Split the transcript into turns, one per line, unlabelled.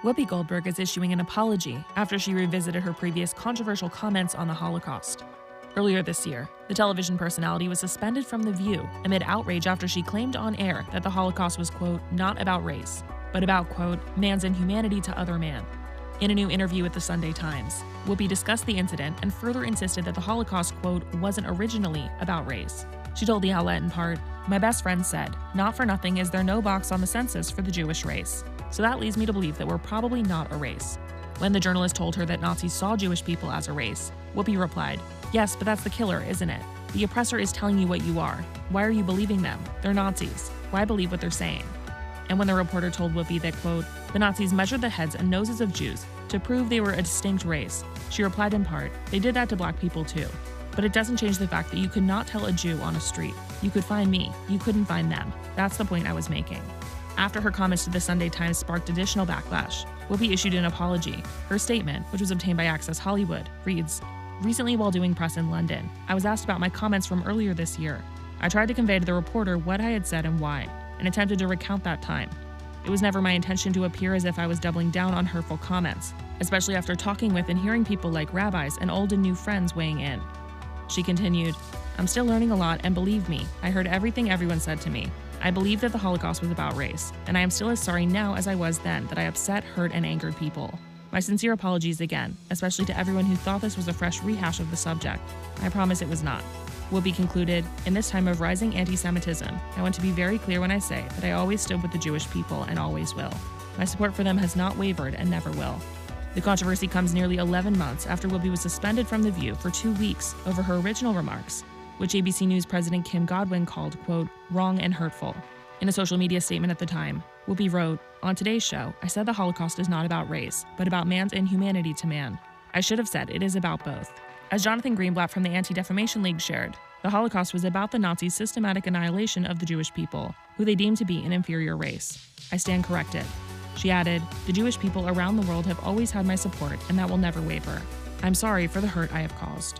Whoopi Goldberg is issuing an apology after she revisited her previous controversial comments on the Holocaust. Earlier this year, the television personality was suspended from The View amid outrage after she claimed on air that the Holocaust was, quote, not about race, but about, quote, man's inhumanity to other man. In a new interview with the Sunday Times, Whoopi discussed the incident and further insisted that the Holocaust, quote, wasn't originally about race. She told the outlet in part, "My best friend said, not for nothing is there no box on the census for the Jewish race. So that leads me to believe that we're probably not a race." When the journalist told her that Nazis saw Jewish people as a race, Whoopi replied, "Yes, but that's the killer, isn't it? The oppressor is telling you what you are. Why are you believing them? They're Nazis. Why believe what they're saying?" And when the reporter told Whoopi that, quote, the Nazis measured the heads and noses of Jews to prove they were a distinct race, she replied in part, "They did that to black people too. But it doesn't change the fact that you could not tell a Jew on a street. You could find me. You couldn't find them. That's the point I was making." After her comments to the Sunday Times sparked additional backlash, Whoopi issued an apology. Her statement, which was obtained by Access Hollywood, reads, "Recently while doing press in London, I was asked about my comments from earlier this year. I tried to convey to the reporter what I had said and why, and attempted to recount that time. It was never my intention to appear as if I was doubling down on hurtful comments, especially after talking with and hearing people like rabbis and old and new friends weighing in." She continued, "I'm still learning a lot, and believe me, I heard everything everyone said to me. I believe that the Holocaust was about race, and I am still as sorry now as I was then that I upset, hurt, and angered people. My sincere apologies again, especially to everyone who thought this was a fresh rehash of the subject. I promise it was not." Whoopi concluded, "In this time of rising anti-Semitism, I want to be very clear when I say that I always stood with the Jewish people and always will. My support for them has not wavered and never will." The controversy comes nearly 11 months after Whoopi was suspended from The View for 2 weeks over her original remarks, which ABC News President Kim Godwin called, quote, wrong and hurtful. In a social media statement at the time, Whoopi wrote, "On today's show, I said the Holocaust is not about race, but about man's inhumanity to man. I should have said it is about both." As Jonathan Greenblatt from the Anti-Defamation League shared, the Holocaust was about the Nazis' systematic annihilation of the Jewish people, who they deemed to be an inferior race. I stand corrected. She added, "The Jewish people around the world have always had my support, and that will never waver. I'm sorry for the hurt I have caused."